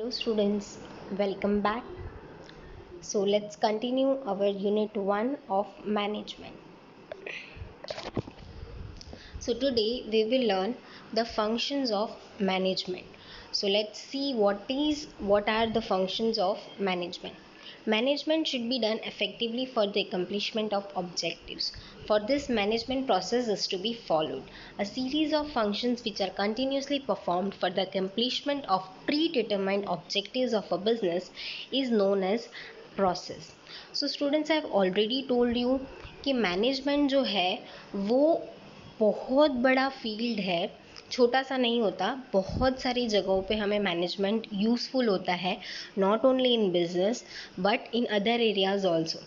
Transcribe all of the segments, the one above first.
Hello students, welcome back. So let's continue our unit 1 of management. So today we will learn the functions of management. So let's see what are the functions of management. Management should be done effectively for the accomplishment of objectives. For this, management process is to be followed. A series of functions which are continuously performed for the accomplishment of predetermined objectives of a business is known as process. So students, I have already told you कि management जो है वो बहुत बड़ा field है, छोटा सा नहीं होता। बहुत सारी जगहों पे हमें मैनेजमेंट यूज़फुल होता है, not only in business but in other areas also.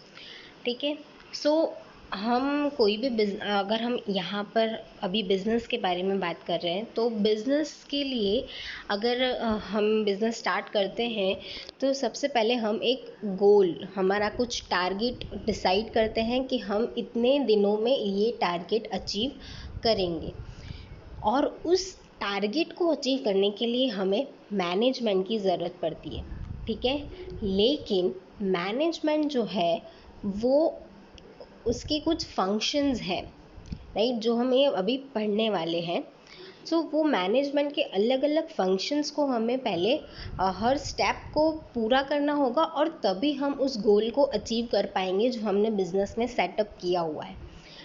ठीक है। सो हम कोई भी अगर हम यहाँ पर अभी बिज़नेस के बारे में बात कर रहे हैं तो बिज़नेस के लिए अगर हम बिज़नेस स्टार्ट करते हैं तो सबसे पहले हम एक गोल, हमारा कुछ टारगेट डिसाइड करते हैं कि हम इतने दिनों में ये टारगेट अचीव करेंगे और उस टारगेट को अचीव करने के लिए हमें मैनेजमेंट की ज़रूरत पड़ती है। ठीक है। लेकिन मैनेजमेंट जो है वो उसके कुछ फंक्शंस हैं, राइट, जो हमें अभी पढ़ने वाले हैं। सो वो मैनेजमेंट के अलग अलग फंक्शंस को हमें पहले हर स्टेप को पूरा करना होगा और तभी हम उस गोल को अचीव कर पाएंगे जो हमने बिजनेस में सेटअप किया हुआ है।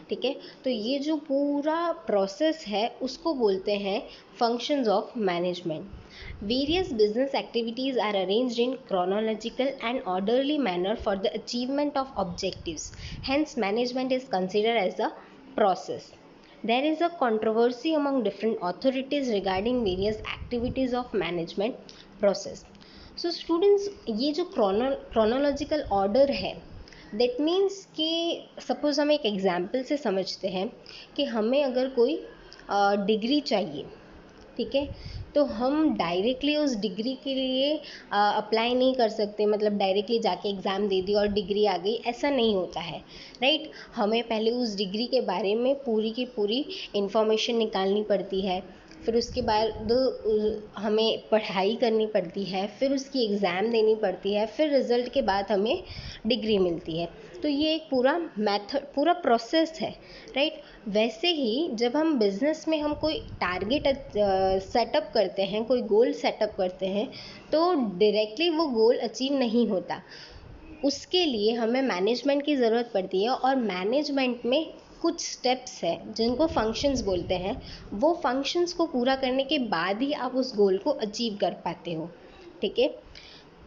ठीक है। तो ये जो पूरा प्रोसेस है उसको बोलते हैं functions of management. Various business activities are arranged in chronological and orderly manner for the achievement of objectives. Hence, management is considered as a process. There is a controversy among different authorities regarding various activities of management process. So, students, ये जो chronological order है, that means कि suppose हम एक example से समझते हैं कि हमें अगर कोई डिग्री चाहिए, ठीक है, तो हम डायरेक्टली उस डिग्री के लिए अप्लाई नहीं कर सकते, मतलब डायरेक्टली जाके एग्ज़ाम दे दी और डिग्री आ गई, ऐसा नहीं होता है, राइट। हमें पहले उस डिग्री के बारे में पूरी की पूरी इंफॉर्मेशन निकालनी पड़ती है, फिर उसके बाद हमें पढ़ाई करनी पड़ती है, फिर उसकी एग्ज़ाम देनी पड़ती है, फिर रिज़ल्ट के बाद हमें डिग्री मिलती है। तो ये एक पूरा मेथड, पूरा प्रोसेस है, राइट। वैसे ही जब हम बिज़नेस में हम कोई टारगेट सेटअप करते हैं, कोई गोल सेटअप करते हैं, तो डायरेक्टली वो गोल अचीव नहीं होता। उसके लिए हमें मैनेजमेंट की ज़रूरत पड़ती है और मैनेजमेंट में कुछ स्टेप्स हैं जिनको फंक्शंस बोलते हैं। वो फंक्शंस को पूरा करने के बाद ही आप उस गोल को अचीव कर पाते हो। ठीक है।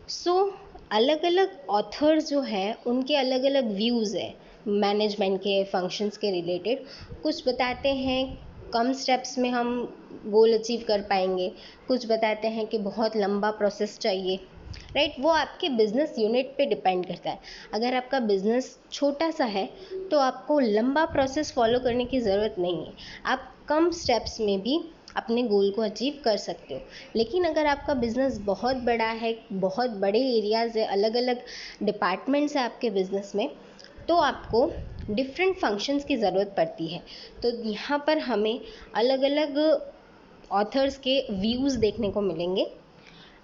सो अलग अलग ऑथर्स जो हैं उनके अलग अलग व्यूज़ है मैनेजमेंट के फंक्शंस के रिलेटेड। कुछ बताते हैं कम स्टेप्स में हम गोल अचीव कर पाएंगे, कुछ बताते हैं कि बहुत लंबा प्रोसेस चाहिए, राइट। वो आपके बिजनेस यूनिट पे डिपेंड करता है। अगर आपका बिजनेस छोटा सा है तो आपको लंबा प्रोसेस फॉलो करने की ज़रूरत नहीं है, आप कम स्टेप्स में भी अपने गोल को अचीव कर सकते हो। लेकिन अगर आपका बिजनेस बहुत बड़ा है, बहुत बड़े एरियाज़ है, अलग अलग डिपार्टमेंट्स है आपके बिजनेस में, तो आपको डिफरेंट फंक्शंस की ज़रूरत पड़ती है। तो यहाँ पर हमें अलग अलग ऑथर्स के व्यूज़ देखने को मिलेंगे।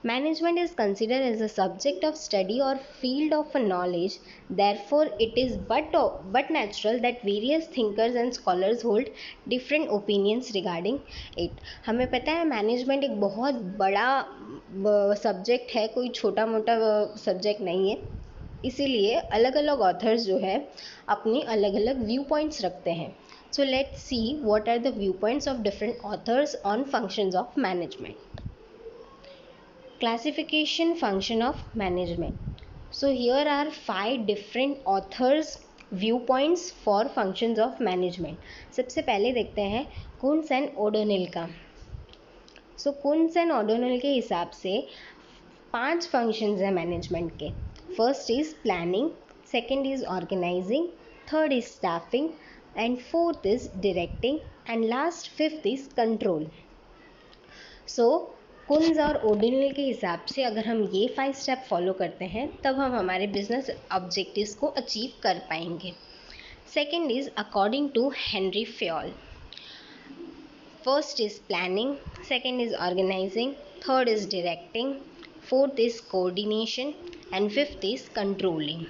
Management is considered as a subject of study or field of knowledge. Therefore, it is but natural that various thinkers and scholars hold different opinions regarding it. हमें पता है मैनेजमेंट एक बहुत बड़ा सब्जेक्ट है, कोई छोटा मोटा सब्जेक्ट नहीं है, इसीलिए अलग अलग ऑथर्स जो है अपनी अलग अलग व्यू पॉइंट्स रखते हैं। So let's see what are the view points of different authors on functions of management. Classification function of management. So here are 5 different authors viewpoints for functions of management. सबसे पहले देखते हैं कुन्स and Odonil का। सो कुन्स and Odonil के हिसाब से 5 functions हैं management के। First is planning, second is organising, third is staffing and fourth is directing and last fifth is control. So Koontz और ओडोनिल के हिसाब से अगर हम ये 5 स्टेप फॉलो करते हैं तब हम हमारे बिजनेस ऑब्जेक्टिव्स को अचीव कर पाएंगे। Second is according to Henri Fayol. First is planning, second is organising, third is directing, fourth is coordination, and fifth is controlling.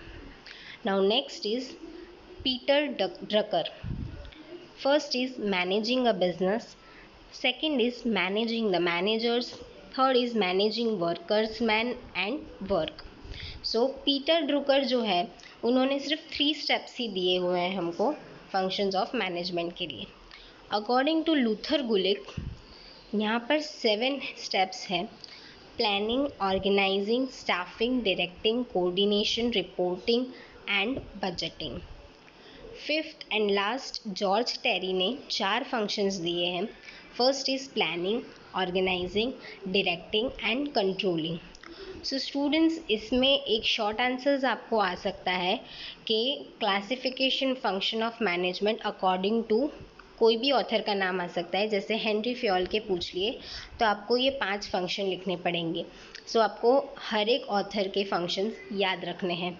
Now next is Peter Drucker. First is managing a business, second is managing the managers, third is managing workers man and work. So Peter Drucker जो है उन्होंने सिर्फ 3 steps ही दिए हुए हैं हमको functions of management के लिए. अकॉर्डिंग टू लूथर गुलिक यहाँ पर 7 स्टेप्स हैं: planning, organising, staffing, directing, coordination, reporting and budgeting. Fifth and last George Terry ने 4 फंक्शंस दिए हैं. First is planning, organising, directing and controlling. So students, इसमें एक शॉर्ट आंसर्स आपको आ सकता है कि classification function of management according to कोई भी ऑथर का नाम आ सकता है. जैसे हेनरी फ्योल के पूछ लिए तो आपको ये 5 फंक्शन लिखने पड़ेंगे. सो आपको हर एक ऑथर के फंक्शंस याद रखने हैं.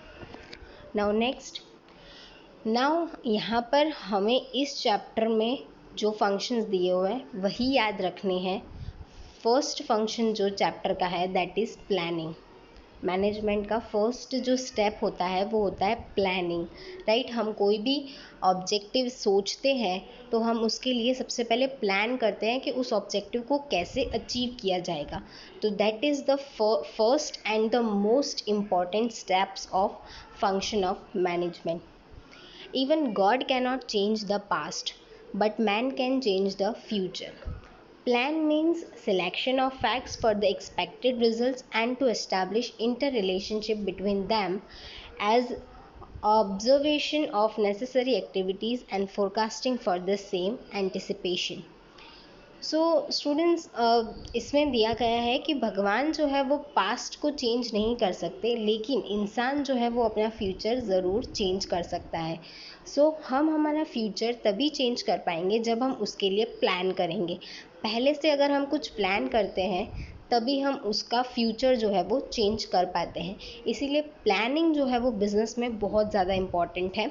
नाउ नेक्स्ट, यहाँ पर हमें इस चैप्टर में जो फंक्शंस दिए हुए हैं वही याद रखने हैं. फर्स्ट फंक्शन जो चैप्टर का है दैट इज़ प्लानिंग. मैनेजमेंट का फर्स्ट जो स्टेप होता है वो होता है प्लानिंग, राइट. हम कोई भी ऑब्जेक्टिव सोचते हैं तो हम उसके लिए सबसे पहले प्लान करते हैं कि उस ऑब्जेक्टिव को कैसे अचीव किया जाएगा. तो that is the first and the most important steps of function of management. Even God cannot change the past, but man can change the future. Plan means selection of facts for the expected results and to establish interrelationship between them as observation of necessary activities and forecasting for the same anticipation. So students, इसमें दिया गया है कि भगवान जो है वो past को चेंज नहीं कर सकते, लेकिन इंसान जो है वो अपना फ्यूचर ज़रूर चेंज कर सकता है. सो हम हमारा फ्यूचर तभी चेंज कर पाएंगे जब हम उसके लिए प्लान करेंगे. पहले से अगर हम कुछ प्लान करते हैं तभी हम उसका फ्यूचर जो है वो चेंज कर पाते हैं. इसीलिए प्लानिंग जो है वो बिज़नेस में बहुत ज़्यादा इम्पॉर्टेंट है,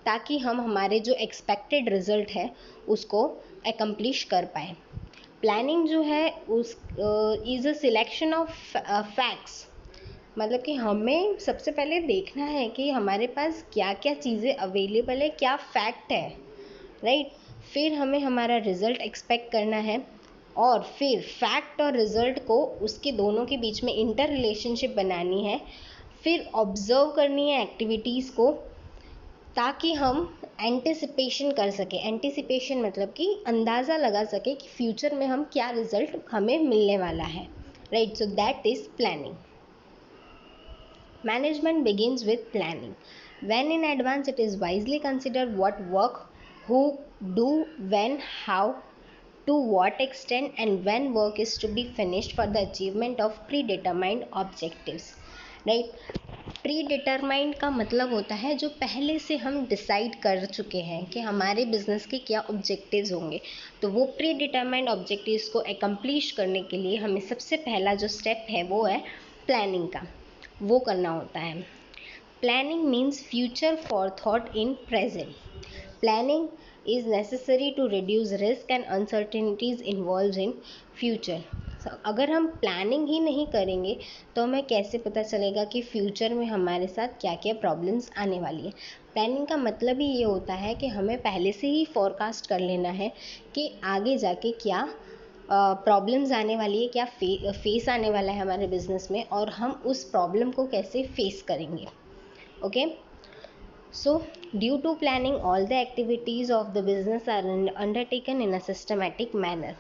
ताकि हम हमारे जो एक्सपेक्टेड रिज़ल्ट है उसको एकम्प्लिश कर पाएँ. प्लानिंग जो है उस is a selection of facts. मतलब कि हमें सबसे पहले देखना है कि हमारे पास क्या क्या चीज़ें अवेलेबल है, क्या फैक्ट है, राइट. फिर हमें हमारा रिज़ल्ट एक्सपेक्ट करना है और फिर फैक्ट और रिज़ल्ट को उसके दोनों के बीच में इंटर रिलेशनशिप बनानी है. फिर ऑब्ज़र्व करनी है एक्टिविटीज़ को, ताकि हम एंटिसिपेशन कर सकें. एंटिसिपेशन मतलब कि अंदाज़ा लगा सके कि फ्यूचर में हम क्या रिज़ल्ट हमें मिलने वाला है, right. So that is planning. Management begins with planning. When in advance it is wisely consider what work, who do, when, how, to what extent and when work is to be finished for the achievement of predetermined objectives, right. Predetermined का मतलब होता है जो पहले से हम decide कर चुके हैं कि हमारे बिजनेस के क्या ऑब्जेक्टिव्स होंगे. तो वो प्रीडिटरमाइंड ऑब्जेक्टिव्स को एकम्प्लिश करने के लिए हमें सबसे पहला जो स्टेप है वो है प्लानिंग का, वो करना होता है. Planning means future for thought in present. Planning is necessary to reduce risk and uncertainties involved in future. अगर हम प्लानिंग ही नहीं करेंगे तो हमें कैसे पता चलेगा कि फ्यूचर में हमारे साथ क्या क्या प्रॉब्लम्स आने वाली है. प्लानिंग का मतलब ही ये होता है कि हमें पहले से ही फोरकास्ट कर लेना है कि आगे जाके क्या प्रॉब्लम्स आने वाली है, क्या फेस आने वाला है हमारे बिजनेस में, और हम उस प्रॉब्लम को कैसे फेस करेंगे. Okay. So, due to planning, all the activities of the business are undertaken in a systematic manner.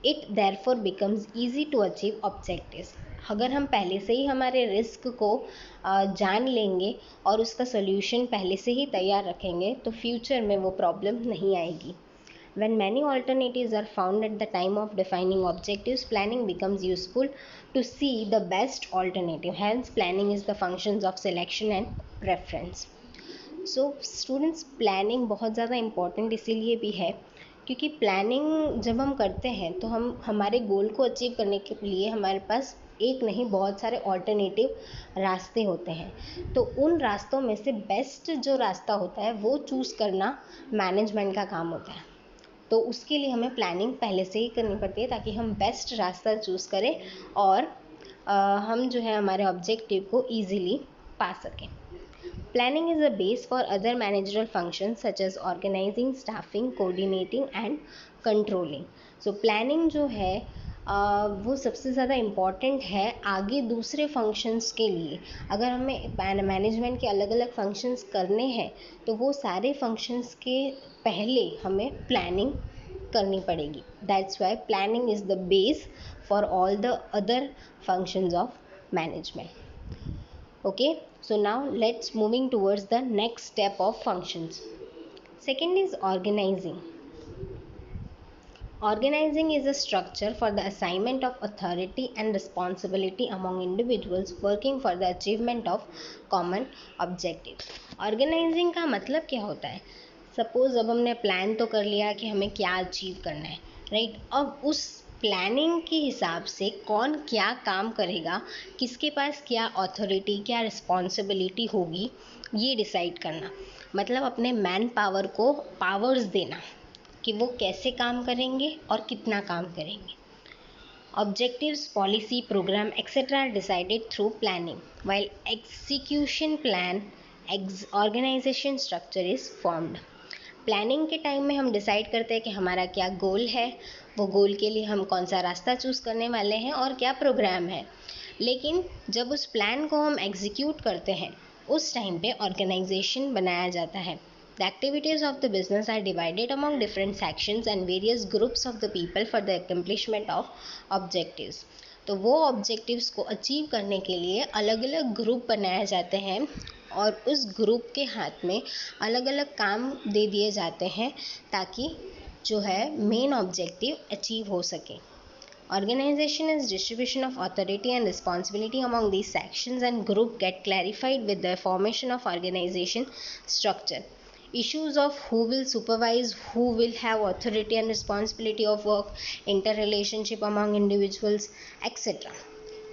It therefore becomes easy to achieve objectives. अगर हम पहले से ही हमारे रिस्क को जान लेंगे और उसका सोल्यूशन पहले से ही तैयार रखेंगे तो फ्यूचर में वो प्रॉब्लम नहीं आएगी. When many alternatives are found at the time of defining objectives, planning becomes useful to see the best alternative. Hence, planning is the functions of selection and preference. So students, planning बहुत ज़्यादा important इसीलिए भी है क्योंकि planning जब हम करते हैं तो हम हमारे गोल को अचीव करने के लिए हमारे पास एक नहीं बहुत सारे ऑल्टरनेटिव रास्ते होते हैं. तो उन रास्तों में से बेस्ट जो रास्ता होता है वो चूज़ करना मैनेजमेंट का काम होता है. तो उसके लिए हमें प्लानिंग पहले से ही करनी पड़ती है ताकि हम बेस्ट रास्ता चूज़ करें और हम जो है हमारे ऑब्जेक्टिव को ईजिली पा सकें। Planning is a base for other managerial functions such as organizing, staffing, coordinating and controlling. So planning जो है वो सबसे ज़्यादा इम्पॉर्टेंट है आगे दूसरे फंक्शंस के लिए। अगर हमें मैनेजमेंट के अलग अलग फंक्शंस करने हैं तो वो सारे फंक्शंस के पहले हमें प्लानिंग करनी पड़ेगी। That's why planning is the base for all the other functions of management. Okay, so now let's moving towards the next step of functions. Second is organizing. Organizing is a structure for the assignment of authority and responsibility among individuals working for the achievement of common objectives. Organizing का मतलब क्या होता है? Suppose अब हमने plan तो कर लिया कि हमें क्या अचीव करना है, राइट? अब उस प्लानिंग के हिसाब से कौन क्या काम करेगा, किसके पास क्या अथॉरिटी, क्या रिस्पॉन्सिबिलिटी होगी, ये डिसाइड करना। मतलब अपने मैन पावर को पावर्स देना कि वो कैसे काम करेंगे और कितना काम करेंगे। Objectives, policy, program, etc. are decided through planning, while execution plan, organization structure is formed. Planning के टाइम में हम डिसाइड करते हैं कि हमारा क्या गोल है, वो गोल के लिए हम कौन सा रास्ता चूज़ करने वाले हैं और क्या प्रोग्राम है। लेकिन जब उस प्लान को हम एग्जीक्यूट करते हैं उस टाइम पे ऑर्गेनाइजेशन बनाया जाता है। The activities of the business are divided among different sections and various groups of the people for the accomplishment of objectives. तो वो ऑब्जेक्टिव्स को अचीव करने के लिए अलग अलग ग्रुप बनाए जाते हैं और उस ग्रुप के हाथ में अलग अलग काम दे दिए जाते हैं ताकि जो है मेन ऑब्जेक्टिव अचीव हो सके। Organization is distribution of authority and responsibility among these sections and group get clarified with the formation of organization structure. Issues of who will supervise, who will have authority and responsibility of work, interrelationship among individuals, etc.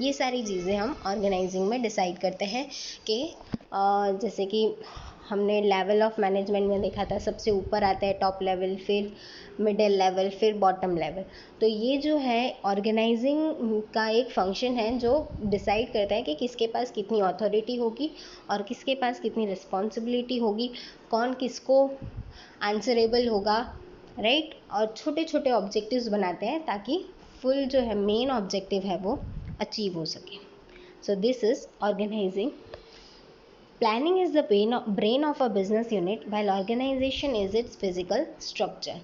ये सारी चीज़ें हम organising में decide करते हैं कि जैसे कि हमने लेवल ऑफ मैनेजमेंट में देखा था, सबसे ऊपर आता है टॉप लेवल, फिर मिडिल लेवल, फिर बॉटम लेवल। तो ये जो है ऑर्गेनाइजिंग का एक फंक्शन है जो डिसाइड करता है कि किसके पास कितनी अथॉरिटी होगी और किसके पास कितनी रिस्पॉन्सिबिलिटी होगी, कौन किसको आंसरेबल होगा, राइट? और छोटे छोटे ऑब्जेक्टिव्स बनाते हैं ताकि फुल जो है मेन ऑब्जेक्टिव है वो अचीव हो सके। So this is organising. Planning is the brain of a business unit while organization is its physical structure.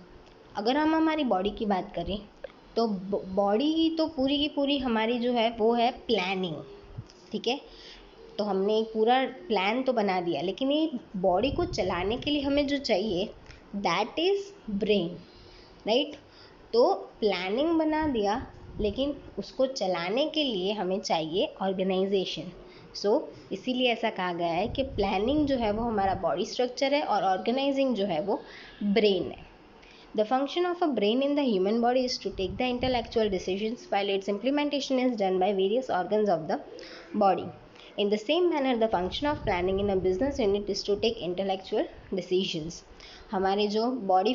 अगर हम हमारी बॉडी की बात करें तो बॉडी तो पूरी की पूरी हमारी जो है वो है प्लानिंग, ठीक है? तो हमने एक पूरा प्लान तो बना दिया, लेकिन ये बॉडी को चलाने के लिए हमें जो चाहिए दैट इज़ ब्रेन, राइट? तो प्लानिंग बना दिया लेकिन उसको चलाने के लिए हमें चाहिए ऑर्गेनाइजेशन। इसीलिए ऐसा कहा गया है कि प्लानिंग जो है वो हमारा बॉडी स्ट्रक्चर है और ऑर्गेनाइजिंग जो है वो ब्रेन है। The function of a brain in the human body is to take the intellectual decisions while its implementation is done by various organs of the body. In the same manner, the function of planning in a business unit is to take intellectual decisions. हमारे जो body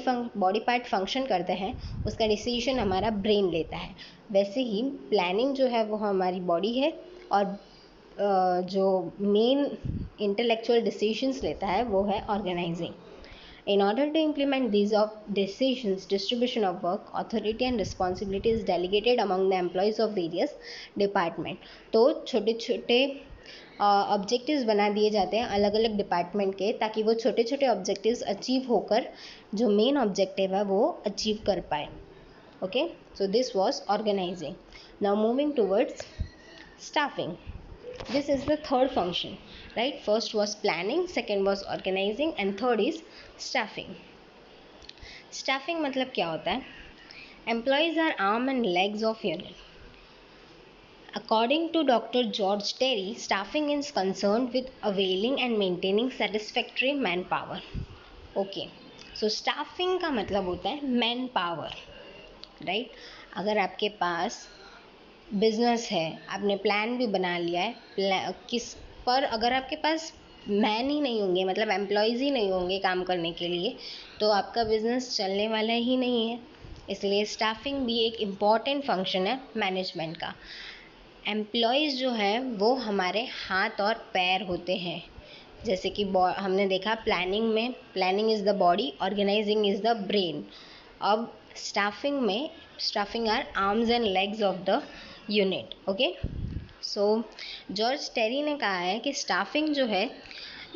part function करते हैं उसका decision हमारा brain लेता है, वैसे ही planning जो है वो हमारी बॉडी है और जो मेन इंटेलेक्चुअल डिसीजंस लेता है वो है organising. In order to implement these decisions, distribution of work, authority and responsibility is delegated among the employees of various department. तो छोटे छोटे ऑब्जेक्टिव्स बना दिए जाते हैं अलग अलग डिपार्टमेंट के ताकि वो छोटे छोटे ऑब्जेक्टिव्स अचीव होकर जो मेन ऑब्जेक्टिव है वो अचीव कर पाए। Okay, so this was organising. Now moving towards staffing. This is the third function, right? First was planning, second was organizing and third is staffing. Staffing मतलब क्या होता है? Employees are arm and legs of unit. According to Dr. George Terry, staffing is concerned with availing and maintaining satisfactory manpower. Okay, so staffing का मतलब होता है manpower, right? अगर आपके पास बिजनेस है, आपने प्लान भी बना लिया है किस पर, अगर आपके पास मैन ही नहीं होंगे, मतलब एम्प्लॉयज़ ही नहीं होंगे काम करने के लिए, तो आपका बिजनेस चलने वाला ही नहीं है। इसलिए स्टाफिंग भी एक इम्पॉर्टेंट फंक्शन है मैनेजमेंट का। एम्प्लॉयज़ जो है वो हमारे हाथ और पैर होते हैं। जैसे कि हमने देखा प्लानिंग में, planning is the body, organising is the brain. अब स्टाफिंग में, staffing are arms and legs of the unit. Okay, so George Terry ने कहा है कि स्टाफिंग जो है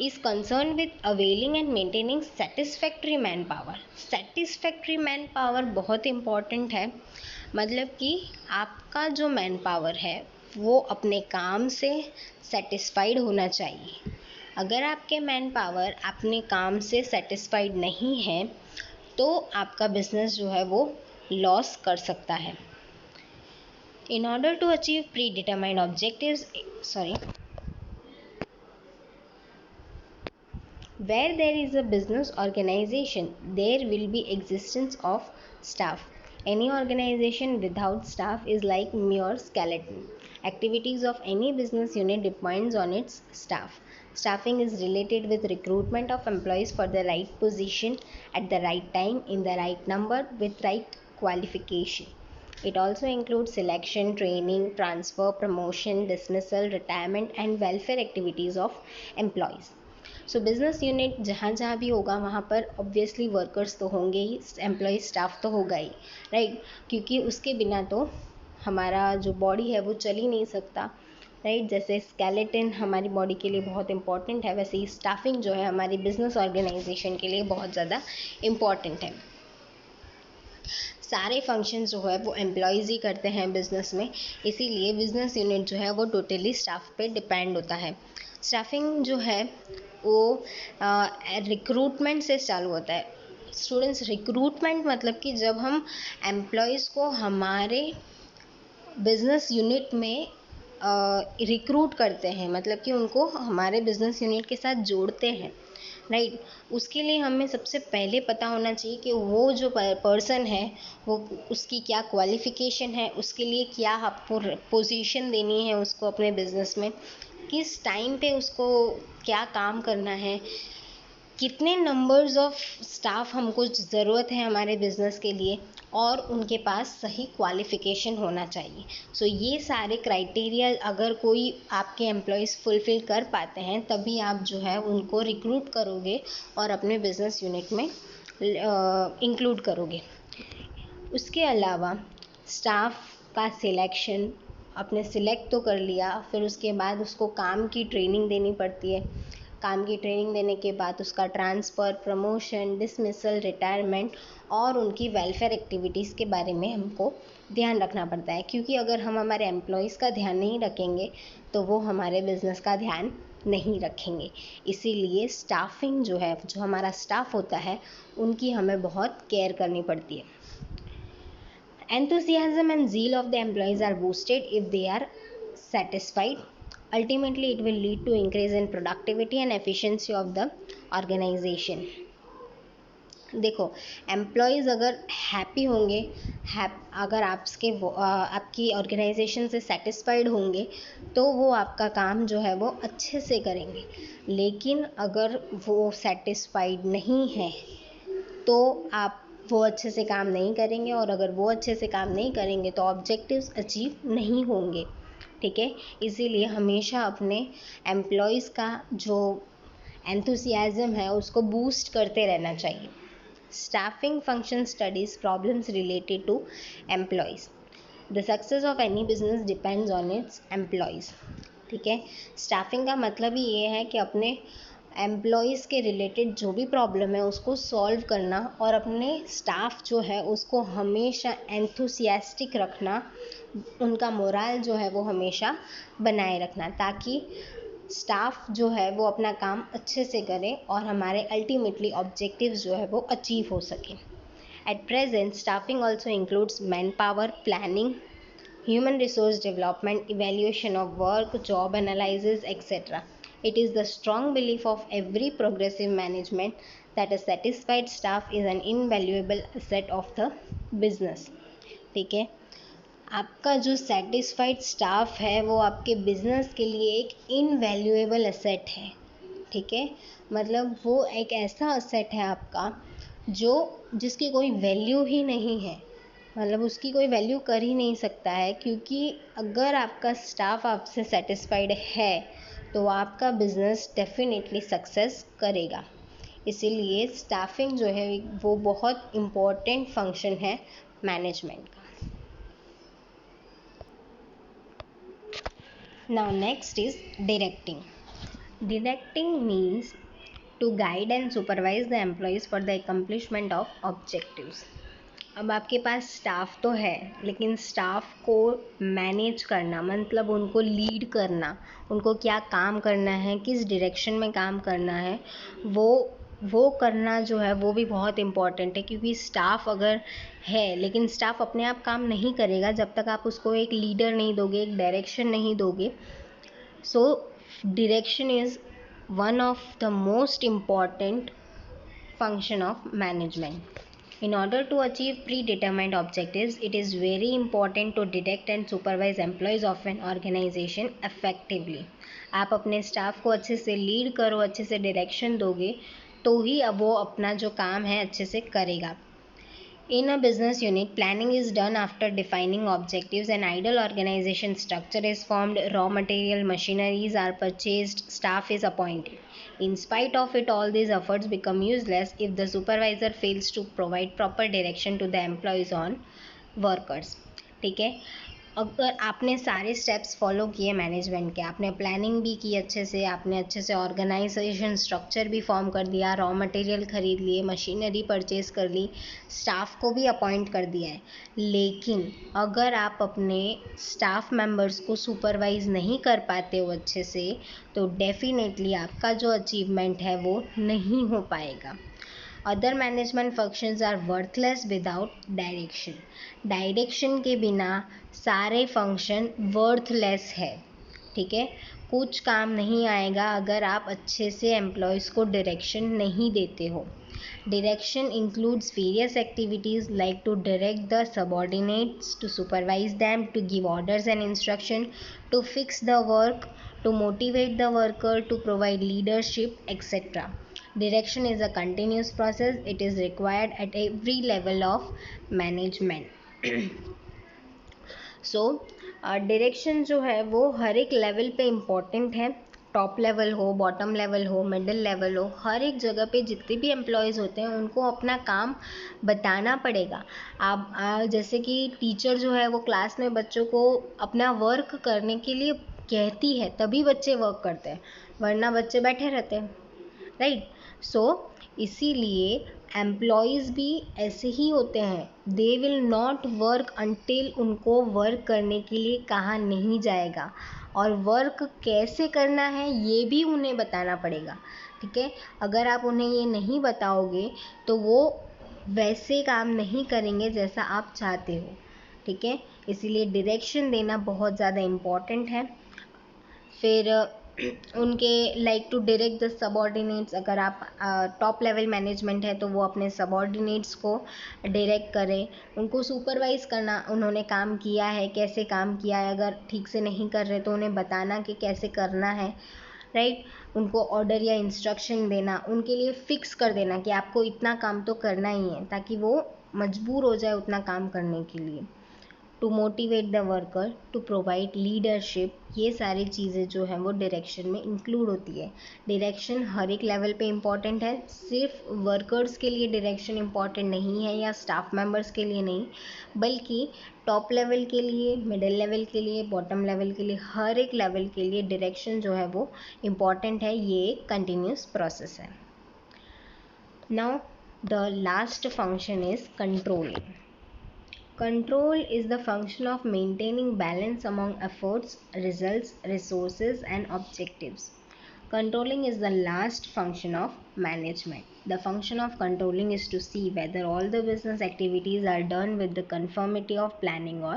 is concerned with availing and maintaining satisfactory man power. Satisfactory man power बहुत important है। मतलब कि आपका जो मैन पावर है वो अपने काम से सेटिस्फाइड होना चाहिए। अगर आपके मैन पावर अपने काम से सेटिस्फाइड नहीं है तो आपका बिजनेस जो है वो लॉस कर सकता है। In order to achieve predetermined objectives, where there is a business organization, there will be existence of staff. Any organization without staff is like mere skeleton. Activities of any business unit depends on its staff. Staffing is related with recruitment of employees for the right position at the right time in the right number with right qualification. It also includes selection, training, transfer, promotion, dismissal, retirement and welfare activities of employees. So business unit जहाँ जहाँ भी होगा वहाँ पर obviously workers तो होंगे ही, employ staff तो होगा ही, राइट, क्योंकि उसके बिना तो हमारा जो बॉडी है वो चल ही नहीं सकता, राइट। जैसे स्केलेटन हमारी बॉडी के लिए बहुत इंपॉर्टेंट है, वैसे ही स्टाफिंग जो है हमारी बिजनेस ऑर्गेनाइजेशन के लिए बहुत ज़्यादा इम्पॉर्टेंट है। सारे फंक्शन जो है वो एम्प्लॉयज़ ही करते हैं बिजनेस में, इसीलिए बिजनेस यूनिट जो है वो टोटली स्टाफ पे डिपेंड होता है। स्टाफिंग जो है वो रिक्रूटमेंट से चालू होता है। स्टूडेंट्स, रिक्रूटमेंट मतलब कि जब हम एम्प्लॉयज़ को हमारे बिजनेस यूनिट में रिक्रूट करते हैं, मतलब कि उनको हमारे बिजनेस यूनिट के साथ जोड़ते हैं, राइट। उसके लिए हमें सबसे पहले पता होना चाहिए कि वो जो पर्सन है वो, उसकी क्या क्वालिफ़िकेशन है, उसके लिए क्या आपको पोजीशन देनी है उसको अपने बिजनेस में, किस टाइम पे उसको क्या काम करना है, कितने नंबर्स ऑफ स्टाफ हमको ज़रूरत है हमारे बिजनेस के लिए, और उनके पास सही क्वालिफ़िकेशन होना चाहिए। सो ये सारे क्राइटेरिया अगर कोई आपके एम्प्लॉयज़ फुलफ़िल कर पाते हैं तभी आप जो है उनको रिक्रूट करोगे और अपने बिजनेस यूनिट में इंक्लूड करोगे। उसके अलावा स्टाफ का सिलेक्शन, आपने सिलेक्ट तो कर लिया, फिर उसके बाद उसको काम की ट्रेनिंग देनी पड़ती है। काम की ट्रेनिंग देने के बाद उसका ट्रांसफ़र, प्रमोशन, डिसमिसल, रिटायरमेंट और उनकी वेलफेयर एक्टिविटीज़ के बारे में हमको ध्यान रखना पड़ता है, क्योंकि अगर हम हमारे एम्प्लॉयज़ का ध्यान नहीं रखेंगे तो वो हमारे बिजनेस का ध्यान नहीं रखेंगे। इसीलिए स्टाफिंग जो है, जो हमारा स्टाफ होता है, उनकी हमें बहुत केयर करनी पड़ती है। Enthusiasm and zeal of the employees are boosted if they are satisfied. Ultimately, it will lead to increase in productivity and efficiency of the organization. देखो, एम्प्लॉयज़ अगर हैप्पी होंगे, अगर आपकी ऑर्गेनाइजेशन से सेटिस्फाइड होंगे तो वो आपका काम जो है वो अच्छे से करेंगे। लेकिन अगर वो सेटिस्फाइड नहीं है तो आप वो अच्छे से काम नहीं करेंगे, और अगर वो अच्छे से काम नहीं करेंगे तो ऑब्जेक्टिव्स अचीव नहीं होंगे, ठीक है। इसीलिए हमेशा अपने एम्प्लॉयज़ का जो एंथुसियाज़म है उसको बूस्ट करते रहना चाहिए। Staffing function studies problems related to employees. The success of any business depends on its employees, ठीक है। स्टाफिंग का मतलब ही ये है कि अपने एम्प्लॉयज़ के रिलेटेड जो भी प्रॉब्लम है उसको सॉल्व करना और अपने स्टाफ जो है उसको हमेशा एंथुसियास्टिक रखना, उनका मोराल जो है वो हमेशा बनाए रखना, ताकि स्टाफ जो है वो अपना काम अच्छे से करे और हमारे अल्टीमेटली ऑब्जेक्टिव्स जो है वो अचीव हो सके। At present staffing also includes man power, planning, human resource development, evaluation of work, job analysis, etc. It is the strong belief of every progressive management that a satisfied staff is an invaluable asset of the business. ठीक है, आपका जो satisfied staff है वो आपके business के लिए एक इनवैल्यूएबल एसेट है, ठीक है। मतलब वो एक ऐसा एसेट है आपका जो जिसकी कोई वैल्यू ही नहीं है, मतलब उसकी कोई वैल्यू कर ही नहीं सकता है, क्योंकि अगर आपका स्टाफ आपसे सेटिस्फाइड है तो आपका बिजनेस डेफिनेटली सक्सेस करेगा। इसीलिए स्टाफिंग जो है वो बहुत इम्पोर्टेंट फंक्शन है मैनेजमेंट का। Now next is directing. Directing means to guide and supervise the employees for the accomplishment of objectives. अब आपके पास स्टाफ तो है, लेकिन स्टाफ को मैनेज करना मतलब उनको लीड करना, उनको क्या काम करना है, किस डायरेक्शन में काम करना है, वो करना जो है वो भी बहुत इम्पॉर्टेंट है। क्योंकि स्टाफ अगर है, लेकिन स्टाफ अपने आप काम नहीं करेगा जब तक आप उसको एक लीडर नहीं दोगे, एक डायरेक्शन नहीं दोगे। So direction is one of the most important function of management. In order to achieve predetermined objectives, it is very important to direct and supervise employees of an organization effectively. आप अपने staff को अच्छे से lead करो, अच्छे से direction दोगे तो ही अब वो अपना जो काम है अच्छे से करेगा। In a business unit, planning is done after defining objectives. An ideal organization structure is formed, raw material, machineries are purchased, staff is appointed. In spite of it, all these efforts become useless if the supervisor fails to provide proper direction to the employees on workers. ठीक है, अगर आपने सारे steps follow किए management के, आपने planning भी की अच्छे से, आपने अच्छे से ऑर्गेनाइजेशन स्ट्रक्चर भी फॉर्म कर दिया, रॉ मटेरियल खरीद लिए, मशीनरी परचेज कर ली, स्टाफ को भी अपॉइंट कर दिया है, लेकिन अगर आप अपने स्टाफ मेंबर्स को सुपरवाइज नहीं कर पाते हो अच्छे से, तो डेफिनेटली आपका जो अचीवमेंट है वो नहीं हो पाएगा। Other management functions are worthless without direction. Direction के बिना सारे फंक्शन वर्थलेस है। ठीक है, कुछ काम नहीं आएगा अगर आप अच्छे से एम्प्लॉयज़ को डायरेक्शन नहीं देते हो। Direction includes various activities like to direct the subordinates, to supervise them, to give orders and instruction, to fix the work, to motivate the worker, to provide leadership, etc. Direction is a continuous process. It is required at every level of management. So direction जो है वो हर एक level पे important है। Top level हो, bottom level हो, middle level हो, हर एक जगह पे जितने भी एम्प्लॉयज़ होते हैं उनको अपना काम बताना पड़ेगा। आप जैसे कि टीचर जो है वो क्लास में बच्चों को अपना वर्क करने के लिए कहती है, तभी बच्चे वर्क करते हैं, वरना बच्चे बैठे रहते हैं, राइट। सो इसीलिए एम्प्लॉयज़ भी ऐसे ही होते हैं, they will not work until उनको वर्क करने के लिए कहा नहीं जाएगा, और वर्क कैसे करना है ये भी उन्हें बताना पड़ेगा। ठीक है, अगर आप उन्हें ये नहीं बताओगे तो वो वैसे काम नहीं करेंगे जैसा आप चाहते हो। ठीक है, इसीलिए डायरेक्शन देना बहुत ज़्यादा इम्पॉर्टेंट है। फिर उनके like to direct the subordinates, अगर आप टॉप लेवल मैनेजमेंट है तो वो अपने सबऑर्डिनेट्स को डायरेक्ट करें, उनको सुपरवाइज करना, उन्होंने काम किया है, कैसे काम किया है, अगर ठीक से नहीं कर रहे तो उन्हें बताना कि कैसे करना है, राइट। उनको ऑर्डर या इंस्ट्रक्शन देना, उनके लिए फिक्स कर देना कि आपको इतना काम तो करना ही है, ताकि वो मजबूर हो जाए उतना काम करने के लिए। To motivate the worker, to provide leadership, ये सारी चीज़ें जो हैं वो डायरेक्शन में इंक्लूड होती है। डायरेक्शन हर एक लेवल पे इम्पॉर्टेंट है, सिर्फ वर्कर्स के लिए डायरेक्शन इम्पॉर्टेंट नहीं है या स्टाफ मेंबर्स के लिए नहीं, बल्कि टॉप लेवल के लिए, मिडिल लेवल के लिए, बॉटम लेवल के लिए, हर एक लेवल के लिए डायरेक्शन जो है वो इम्पॉर्टेंट है। ये एक कंटिन्यूस प्रोसेस है। Now the last function is controlling. Control is the function of maintaining balance among efforts, results, resources, and objectives. Controlling is the last function of management. The function of controlling is to see whether all the business activities are done with the conformity of planning or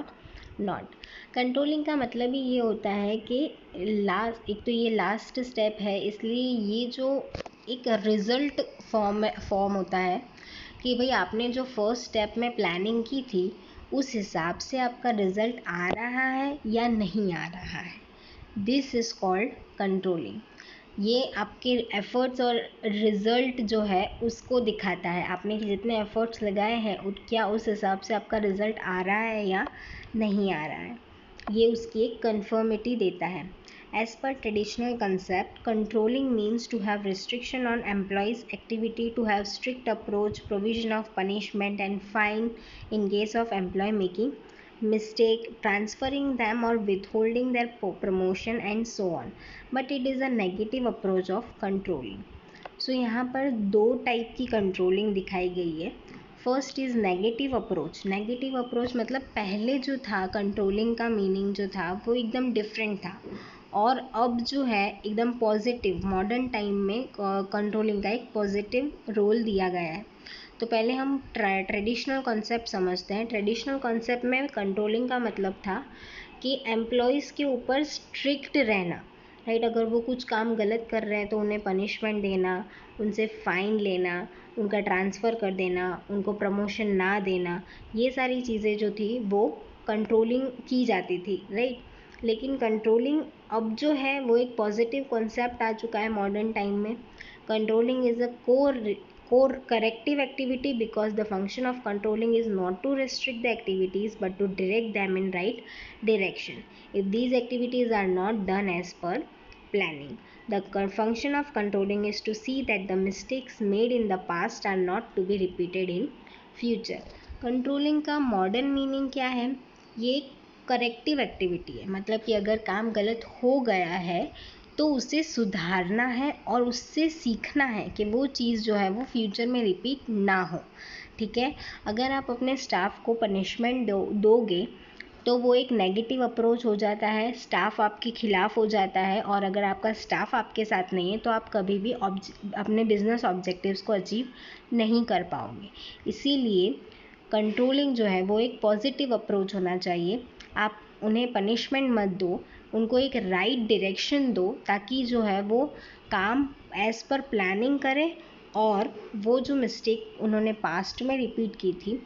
not. Controlling का मतलब ही ये होता है कि एक तो ये last step है, इसलिए ये जो एक रिजल्ट फॉर्म होता है कि भाई आपने जो फर्स्ट स्टेप में प्लानिंग की थी उस हिसाब से आपका रिजल्ट आ रहा है या नहीं आ रहा है, दिस इज़ कॉल्ड कंट्रोलिंग। ये आपके एफर्ट्स और रिजल्ट जो है उसको दिखाता है, आपने जितने एफर्ट्स लगाए हैं क्या उस हिसाब से आपका रिजल्ट आ रहा है या नहीं आ रहा है, ये उसकी एक कन्फर्मिटी देता है। As per traditional concept, controlling means to have restriction on employees' activity, to have strict approach, provision of punishment and fine in case of employee making mistake, transferring them or withholding their promotion and so on. But it is a negative approach of controlling. So यहाँ पर दो type की controlling दिखाई गई है। First is negative approach. Negative approach मतलब पहले जो था कंट्रोलिंग का मीनिंग जो था वो एकदम डिफरेंट था, और अब जो है एकदम पॉजिटिव, मॉडर्न टाइम में कंट्रोलिंग का एक पॉजिटिव रोल दिया गया है। तो पहले हम ट्रेडिशनल कॉन्सेप्ट समझते हैं। ट्रेडिशनल कॉन्सेप्ट में कंट्रोलिंग का मतलब था कि एम्प्लॉयज़ के ऊपर स्ट्रिक्ट रहना, राइट। अगर वो कुछ काम गलत कर रहे हैं तो उन्हें पनिशमेंट देना, उनसे फ़ाइन लेना, उनका ट्रांसफ़र कर देना, उनको प्रमोशन ना देना, ये सारी चीज़ें जो थी वो कंट्रोलिंग की जाती थी, राइट। लेकिन कंट्रोलिंग अब जो है वो एक पॉजिटिव कॉन्सेप्ट आ चुका है मॉडर्न टाइम में। Controlling is a core corrective activity because the function of controlling is not to restrict the activities but to direct them in right direction if these activities are not done as per planning. The function of controlling is to see that the mistakes made in the past are not to be repeated in future. Controlling का modern meaning क्या है? ये corrective activity है, मतलब कि अगर काम गलत हो गया है तो उसे सुधारना है और उससे सीखना है कि वो चीज़ जो है वो फ्यूचर में रिपीट ना हो, ठीक है। अगर आप अपने स्टाफ को पनिशमेंट दोगे तो वो एक नेगेटिव अप्रोच हो जाता है, स्टाफ आपके खिलाफ हो जाता है, और अगर आपका स्टाफ आपके साथ नहीं है तो आप कभी भी अपने बिजनेस ऑब्जेक्टिव्स को अचीव नहीं कर पाओगे। इसीलिए कंट्रोलिंग जो है वो एक पॉजिटिव अप्रोच होना चाहिए। आप उन्हें पनिशमेंट मत दो, उनको एक राइट डायरेक्शन दो ताकि जो है वो काम एज़ पर प्लानिंग करें और वो जो मिस्टेक उन्होंने पास्ट में रिपीट की थी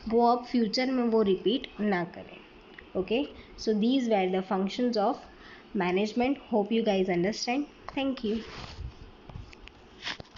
वो अब फ्यूचर में वो रिपीट ना करें। Okay, so these were the functions of management. Hope you guys understand. Thank you.